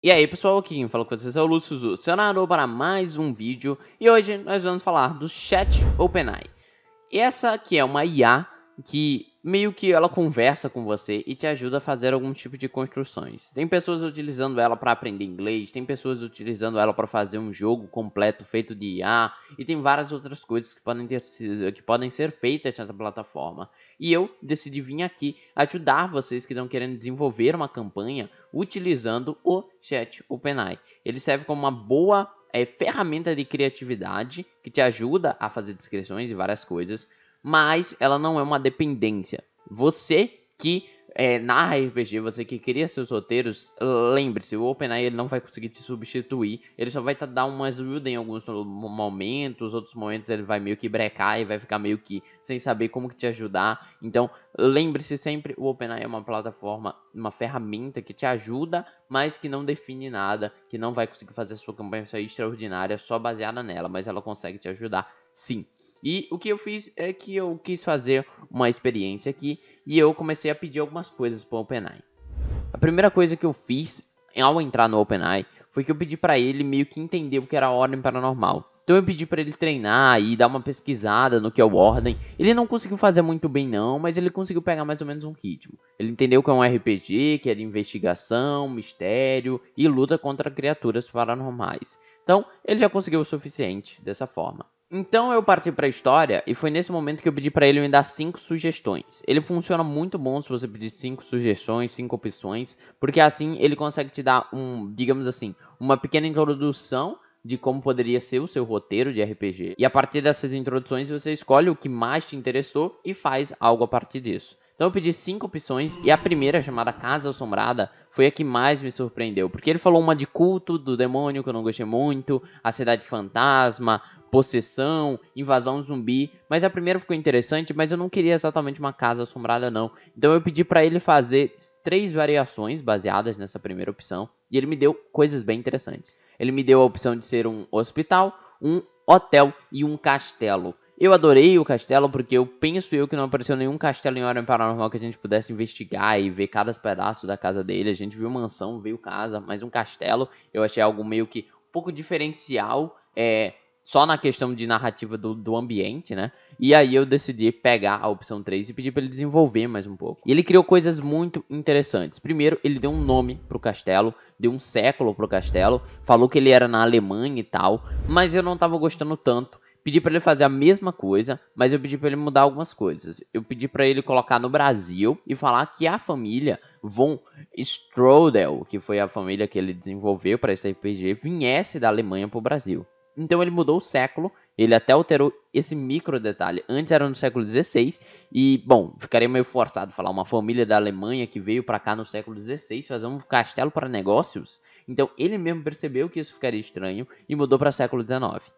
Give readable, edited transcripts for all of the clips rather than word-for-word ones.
E aí pessoal, aqui quem fala com vocês é o Lúcio Zu, seu narrador para mais um vídeo. E hoje nós vamos falar do Chat OpenAI. Essa aqui é uma IA que meio que ela conversa com você e te ajuda a fazer algum tipo de construções. Tem pessoas utilizando ela para aprender inglês, tem pessoas utilizando ela para fazer um jogo completo feito de IA e tem várias outras coisas que podem ser feitas nessa plataforma. E eu decidi vir aqui ajudar vocês que estão querendo desenvolver uma campanha utilizando o Chat OpenAI. Ele serve como uma boa ferramenta de criatividade que te ajuda a fazer descrições e várias coisas, mas ela não é uma dependência. Você que narra RPG, você que cria seus roteiros, lembre-se, o OpenAI ele não vai conseguir te substituir, ele só vai te dar uma ajuda em alguns momentos, outros momentos ele vai meio que brecar e vai ficar meio que sem saber como que te ajudar. Então, lembre-se sempre, o OpenAI é uma plataforma, uma ferramenta que te ajuda, mas que não define nada, que não vai conseguir fazer a sua campanha ser extraordinária só baseada nela, mas ela consegue te ajudar sim. E o que eu fiz é que eu quis fazer uma experiência aqui e eu comecei a pedir algumas coisas para o OpenAI. A primeira coisa que eu fiz ao entrar no OpenAI foi que eu pedi para ele meio que entender o que era a Ordem Paranormal. Então eu pedi para ele treinar e dar uma pesquisada no que é o Ordem. Ele não conseguiu fazer muito bem não, mas ele conseguiu pegar mais ou menos um ritmo. Ele entendeu que é um RPG, que é de investigação, mistério e luta contra criaturas paranormais. Então ele já conseguiu o suficiente dessa forma. Então eu parti para a história e foi nesse momento que eu pedi para ele me dar 5 sugestões. Ele funciona muito bom se você pedir 5 sugestões, 5 opções, porque assim ele consegue te dar digamos assim, uma pequena introdução de como poderia ser o seu roteiro de RPG. E a partir dessas introduções você escolhe o que mais te interessou e faz algo a partir disso. Então eu pedi 5 opções e a primeira, chamada Casa Assombrada, foi a que mais me surpreendeu. Porque ele falou uma de culto do demônio, que eu não gostei muito, a cidade fantasma, possessão, invasão zumbi. Mas a primeira ficou interessante, mas eu não queria exatamente uma casa assombrada não. Então eu pedi para ele fazer 3 variações baseadas nessa primeira opção. E ele me deu coisas bem interessantes. Ele me deu a opção de ser um hospital, um hotel e um castelo. Eu adorei o castelo porque penso que não apareceu nenhum castelo em Ordem Paranormal que a gente pudesse investigar e ver cada pedaço da casa dele. A gente viu mansão, viu casa, mas um castelo eu achei algo meio que um pouco diferencial, só na questão de narrativa do ambiente, né? E aí eu decidi pegar a opção 3 e pedir para ele desenvolver mais um pouco. E ele criou coisas muito interessantes. Primeiro, ele deu um nome pro castelo, deu um século pro castelo, falou que ele era na Alemanha e tal, mas eu não tava gostando tanto. Pedi para ele fazer a mesma coisa, mas eu pedi para ele mudar algumas coisas. Eu pedi para ele colocar no Brasil e falar que a família von Strodel, que foi a família que ele desenvolveu para esse RPG, viesse da Alemanha para o Brasil. Então ele mudou o século, ele até alterou esse micro detalhe. Antes era no século XVI e, bom, ficaria meio forçado falar uma família da Alemanha que veio para cá no século XVI fazer um castelo para negócios. Então ele mesmo percebeu que isso ficaria estranho e mudou para século XIX.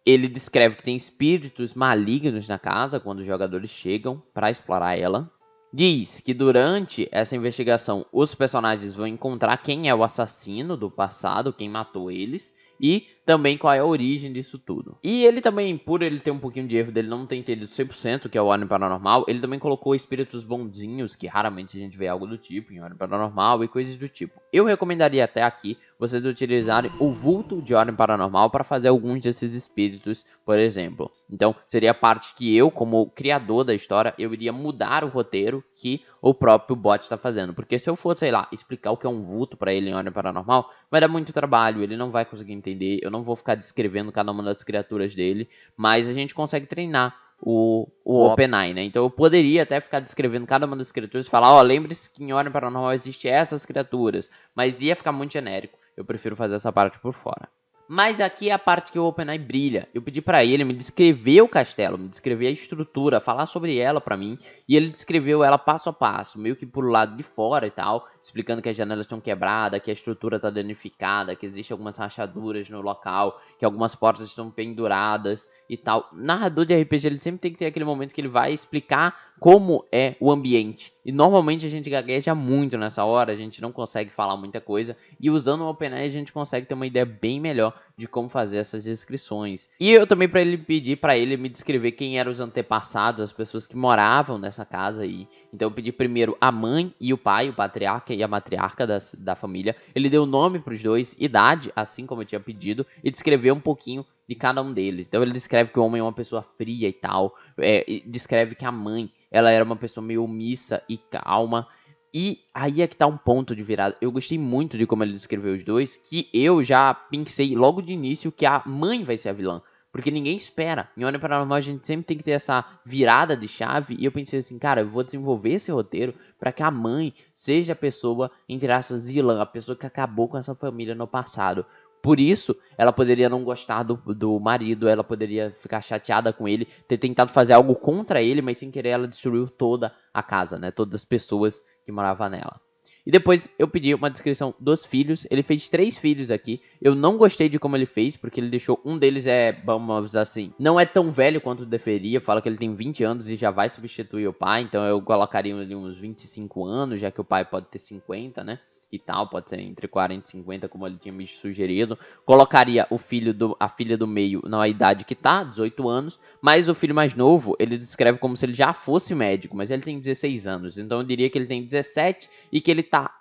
Ele descreve que tem espíritos malignos na casa quando os jogadores chegam para explorar ela. Diz que durante essa investigação os personagens vão encontrar quem é o assassino do passado, quem matou eles, e também qual é a origem disso tudo. E ele também, por ele ter um pouquinho de erro dele não ter entendido 100% o que é o Ordem Paranormal, ele também colocou espíritos bonzinhos, que raramente a gente vê algo do tipo em Ordem Paranormal e coisas do tipo. Eu recomendaria até aqui vocês utilizarem o vulto de Ordem Paranormal para fazer alguns desses espíritos, por exemplo. Então, seria a parte que eu, como criador da história, eu iria mudar o roteiro que o próprio bot está fazendo. Porque se eu for, sei lá, explicar o que é um vulto para ele em Ordem Paranormal, vai dar muito trabalho, ele não vai conseguir entender, eu não vou ficar descrevendo cada uma das criaturas dele, mas a gente consegue treinar o OpenAI, né? Então eu poderia até ficar descrevendo cada uma das criaturas e falar, ó, lembre-se que em Ordem Paranormal existe essas criaturas, mas ia ficar muito genérico. Eu prefiro fazer essa parte por fora. Mas aqui é a parte que o OpenAI brilha. Eu pedi para ele me descrever o castelo, me descrever a estrutura, falar sobre ela para mim. E ele descreveu ela passo a passo, meio que por lado de fora e tal, explicando que as janelas estão quebradas, que a estrutura está danificada, que existem algumas rachaduras no local, que algumas portas estão penduradas e tal. Narrador de RPG, ele sempre tem que ter aquele momento que ele vai explicar como é o ambiente. E normalmente a gente gagueja muito nessa hora, a gente não consegue falar muita coisa. E usando o OpenAI a gente consegue ter uma ideia bem melhor de como fazer essas descrições. E eu também pedi para ele me descrever quem eram os antepassados, as pessoas que moravam nessa casa aí. Então eu pedi primeiro a mãe e o pai, o patriarca e a matriarca da família. Ele deu nome para os dois, idade, assim como eu tinha pedido, e descreveu um pouquinho de cada um deles. Então ele descreve que o homem é uma pessoa fria e tal, e descreve que a mãe, ela era uma pessoa meio omissa e calma. E aí é que tá um ponto de virada. Eu gostei muito de como ele descreveu os dois, que eu já pensei logo de início que a mãe vai ser a vilã. Porque ninguém espera. Em Ordem Paranormal a gente sempre tem que ter essa virada de chave. E eu pensei assim, cara, eu vou desenvolver esse roteiro para que a mãe seja a pessoa, entre aspas, vilã. A pessoa que acabou com essa família no passado. Por isso, ela poderia não gostar do marido, ela poderia ficar chateada com ele, ter tentado fazer algo contra ele, mas sem querer ela destruiu toda a casa, né? Todas as pessoas que moravam nela. E depois eu pedi uma descrição dos filhos. Ele fez 3 filhos aqui. Eu não gostei de como ele fez, porque ele deixou um deles vamos dizer assim, não é tão velho quanto deveria. Fala que ele tem 20 anos e já vai substituir o pai. Então eu colocaria ali uns 25 anos, já que o pai pode ter 50, né? E tal, pode ser entre 40 e 50, como ele tinha me sugerido. Colocaria a filha do meio na idade que tá, 18 anos, mas o filho mais novo, ele descreve como se ele já fosse médico, mas ele tem 16 anos, então eu diria que ele tem 17 e que ele tá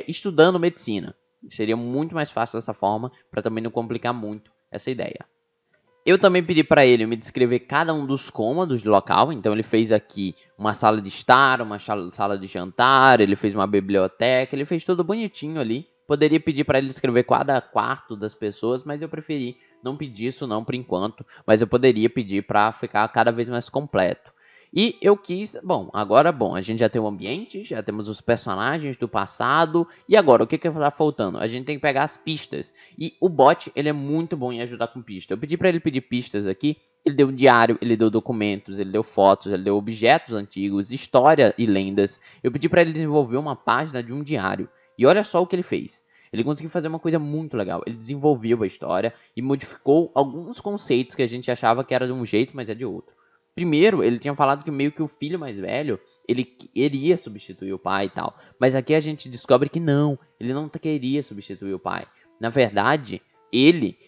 estudando medicina. Seria muito mais fácil dessa forma, para também não complicar muito essa ideia. Eu também pedi para ele me descrever cada um dos cômodos do local. Então ele fez aqui uma sala de estar, uma sala de jantar, ele fez uma biblioteca, ele fez tudo bonitinho ali. Poderia pedir para ele descrever cada quarto das pessoas, mas eu preferi não pedir isso não por enquanto. Mas eu poderia pedir para ficar cada vez mais completo. E eu quis, a gente já tem o ambiente, já temos os personagens do passado, e agora, o que tá faltando? A gente tem que pegar as pistas, e o bot, ele é muito bom em ajudar com pistas. Eu pedi para ele pedir pistas aqui, ele deu um diário, ele deu documentos, ele deu fotos, ele deu objetos antigos, história e lendas. Eu pedi para ele desenvolver uma página de um diário, e olha só o que ele fez. Ele conseguiu fazer uma coisa muito legal. Ele desenvolveu a história e modificou alguns conceitos que a gente achava que era de um jeito, mas é de outro. Primeiro, ele tinha falado que meio que o filho mais velho, ele iria substituir o pai e tal. Mas aqui a gente descobre que não, ele não queria substituir o pai. Na verdade, ele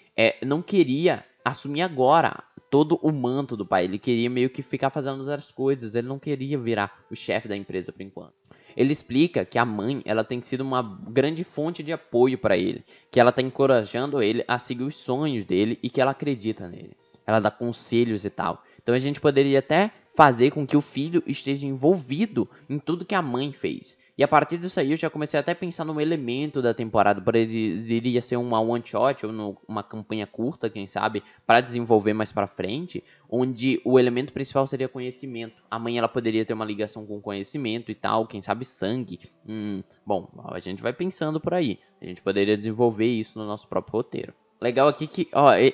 não queria assumir agora todo o manto do pai. Ele queria meio que ficar fazendo outras coisas. Ele não queria virar o chefe da empresa por enquanto. Ele explica que a mãe, ela tem sido uma grande fonte de apoio para ele, que ela está encorajando ele a seguir os sonhos dele e que ela acredita nele. Ela dá conselhos e tal. Então a gente poderia até fazer com que o filho esteja envolvido em tudo que a mãe fez. E a partir disso aí eu já comecei até a pensar num elemento da temporada, poderia ser uma one shot ou uma campanha curta, quem sabe, para desenvolver mais para frente, onde o elemento principal seria conhecimento. A mãe ela poderia ter uma ligação com conhecimento e tal, quem sabe sangue. Bom, a gente vai pensando por aí. A gente poderia desenvolver isso no nosso próprio roteiro. Legal aqui que,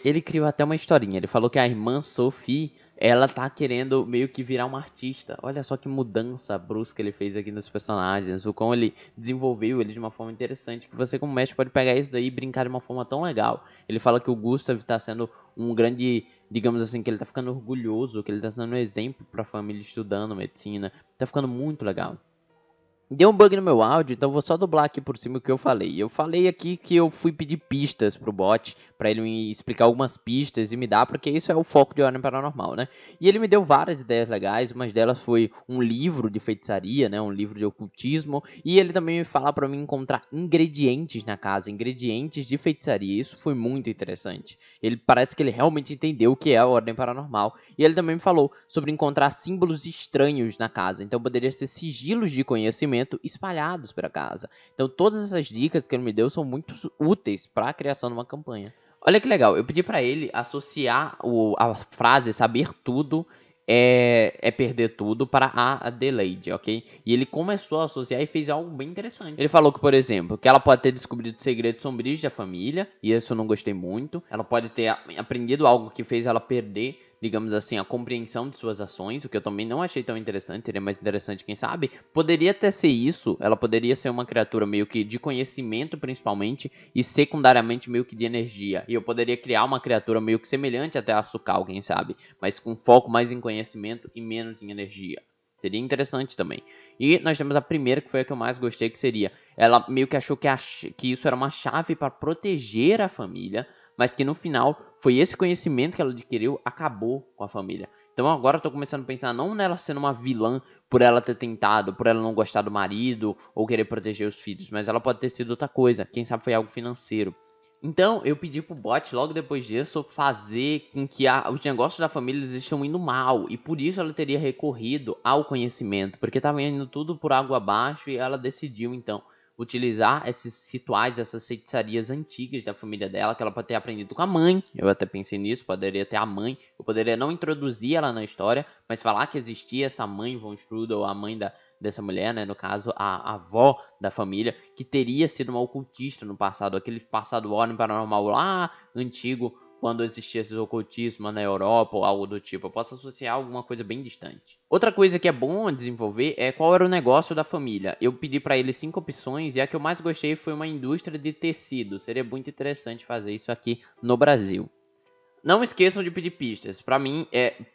ele criou até uma historinha. Ele falou que a irmã Sophie, ela tá querendo meio que virar uma artista. Olha só que mudança brusca ele fez aqui nos personagens. O como ele desenvolveu ele de uma forma interessante. Que você, como mestre, pode pegar isso daí e brincar de uma forma tão legal. Ele fala que o Gustav tá sendo um grande, digamos assim, que ele tá ficando orgulhoso. Que ele tá sendo um exemplo pra família estudando medicina. Tá ficando muito legal. Deu um bug no meu áudio, então vou só dublar aqui por cima o que eu falei. Eu falei aqui que eu fui pedir pistas pro bot, pra ele me explicar algumas pistas e me dar, porque isso é o foco de Ordem Paranormal, né? E ele me deu várias ideias legais, uma delas foi um livro de feitiçaria, né? Um livro de ocultismo, e ele também me fala pra mim encontrar ingredientes na casa, ingredientes de feitiçaria. Isso foi muito interessante. Ele parece que ele realmente entendeu o que é a Ordem Paranormal. E ele também me falou sobre encontrar símbolos estranhos na casa, então poderia ser sigilos de conhecimento espalhados pela casa. Então todas essas dicas que ele me deu são muito úteis para a criação de uma campanha. Olha que legal, eu pedi para ele associar a frase saber tudo é perder tudo para a Adelaide, ok? E ele começou a associar e fez algo bem interessante. Ele falou que, por exemplo, que ela pode ter descobrido segredos sombrios da família, e isso eu não gostei muito. Ela pode ter aprendido algo que fez ela perder, digamos assim, a compreensão de suas ações, o que eu também não achei tão interessante, seria mais interessante, quem sabe. Poderia até ser isso, ela poderia ser uma criatura meio que de conhecimento, principalmente, e secundariamente meio que de energia. E eu poderia criar uma criatura meio que semelhante até a Sukal, quem sabe, mas com foco mais em conhecimento e menos em energia. Seria interessante também. E nós temos a primeira, que foi a que eu mais gostei, que seria... Ela meio que achou que isso era uma chave para proteger a família, mas que no final foi esse conhecimento que ela adquiriu, acabou com a família. Então agora eu tô começando a pensar não nela sendo uma vilã por ela ter tentado, por ela não gostar do marido ou querer proteger os filhos, mas ela pode ter sido outra coisa. Quem sabe foi algo financeiro. Então, eu pedi pro bot, logo depois disso, fazer com que os negócios da família estejam indo mal. E por isso ela teria recorrido ao conhecimento. Porque estava indo tudo por água abaixo e ela decidiu, então, utilizar esses rituais, essas feitiçarias antigas da família dela, que ela pode ter aprendido com a mãe. Eu até pensei nisso, poderia ter a mãe. Eu poderia não introduzir ela na história, mas falar que existia essa mãe Von Strudel, a mãe dessa mulher, né, no caso a avó da família, que teria sido uma ocultista no passado, aquele passado Warren paranormal lá antigo, quando existia esse ocultismo na Europa ou algo do tipo. Eu posso associar alguma coisa bem distante. Outra coisa que é bom desenvolver é qual era o negócio da família. Eu pedi para ele 5 opções e a que eu mais gostei foi uma indústria de tecido. Seria muito interessante fazer isso aqui no Brasil. Não esqueçam de pedir pistas. Pra mim,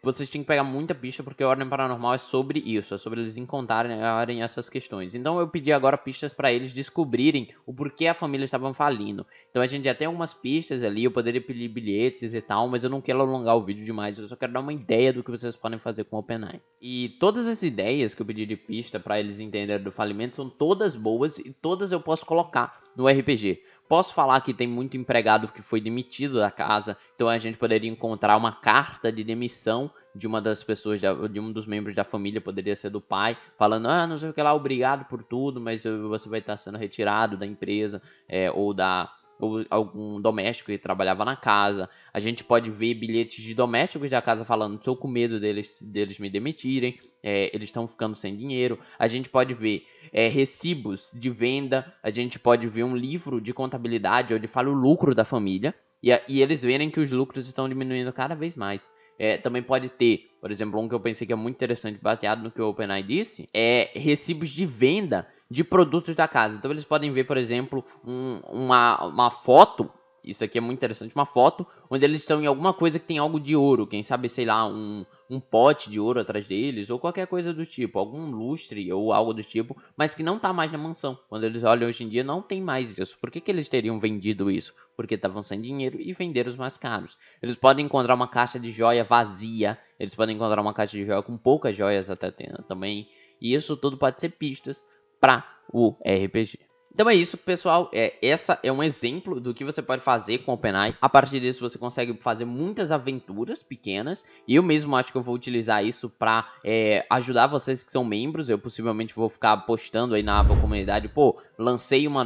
vocês têm que pegar muita pista, porque a Ordem Paranormal é sobre isso, é sobre eles encontrarem essas questões. Então eu pedi agora pistas pra eles descobrirem o porquê a família estava falindo. Então a gente já tem algumas pistas ali, eu poderia pedir bilhetes e tal, mas eu não quero alongar o vídeo demais, eu só quero dar uma ideia do que vocês podem fazer com o OpenAI. E todas as ideias que eu pedi de pista pra eles entenderem do falimento são todas boas e todas eu posso colocar no RPG. Posso falar que tem muito empregado que foi demitido da casa, então a gente poderia encontrar uma carta de demissão de uma das pessoas, de um dos membros da família, poderia ser do pai, falando, não sei o que lá, obrigado por tudo, mas você vai estar sendo retirado da empresa, ou algum doméstico que trabalhava na casa. A gente pode ver bilhetes de domésticos da casa falando, estou com medo deles me demitirem, eles estão ficando sem dinheiro. A gente pode ver recibos de venda, a gente pode ver um livro de contabilidade onde fala o lucro da família, e eles verem que os lucros estão diminuindo cada vez mais. Também pode ter, por exemplo, um que eu pensei que é muito interessante, baseado no que o OpenAI disse, recibos de venda de produtos da casa. Então eles podem ver, por exemplo, uma foto, isso aqui é muito interessante, uma foto onde eles estão em alguma coisa que tem algo de ouro, quem sabe, sei lá, um pote de ouro atrás deles, ou qualquer coisa do tipo, algum lustre ou algo do tipo, mas que não tá mais na mansão. Quando eles olham hoje em dia, não tem mais isso. Por que eles teriam vendido isso? Porque estavam sem dinheiro e venderam os mais caros. Eles podem encontrar uma caixa de joia vazia, eles podem encontrar uma caixa de joia com poucas joias até também, e isso tudo pode ser pistas para o RPG. Então é isso, pessoal. Essa é um exemplo do que você pode fazer com o OpenAI. A partir disso, você consegue fazer muitas aventuras pequenas. E eu mesmo acho que eu vou utilizar isso para ajudar vocês que são membros. Eu possivelmente vou ficar postando aí na aba comunidade. Pô, lancei um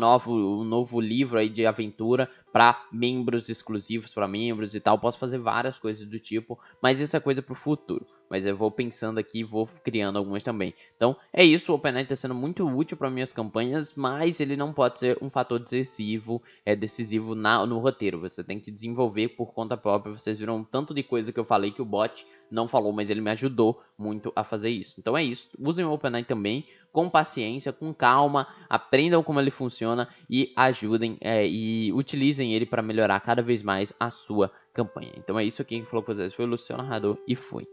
novo livro aí de aventura para membros exclusivos, para membros e tal. Posso fazer várias coisas do tipo, mas isso é coisa para o futuro. Mas eu vou pensando aqui e vou criando algumas também. Então é isso, o OpenAI está sendo muito útil para minhas campanhas, mas ele não pode ser um fator decisivo no roteiro. Você tem que desenvolver por conta própria. Vocês viram um tanto de coisa que eu falei que o bot não falou, mas ele me ajudou muito a fazer isso. Então é isso, usem o OpenAI também com paciência, com calma, aprendam como ele funciona e ajudem e utilizem ele para melhorar cada vez mais a sua campanha. Então é isso, aqui quem falou com vocês foi o Luciano Narrador e fui.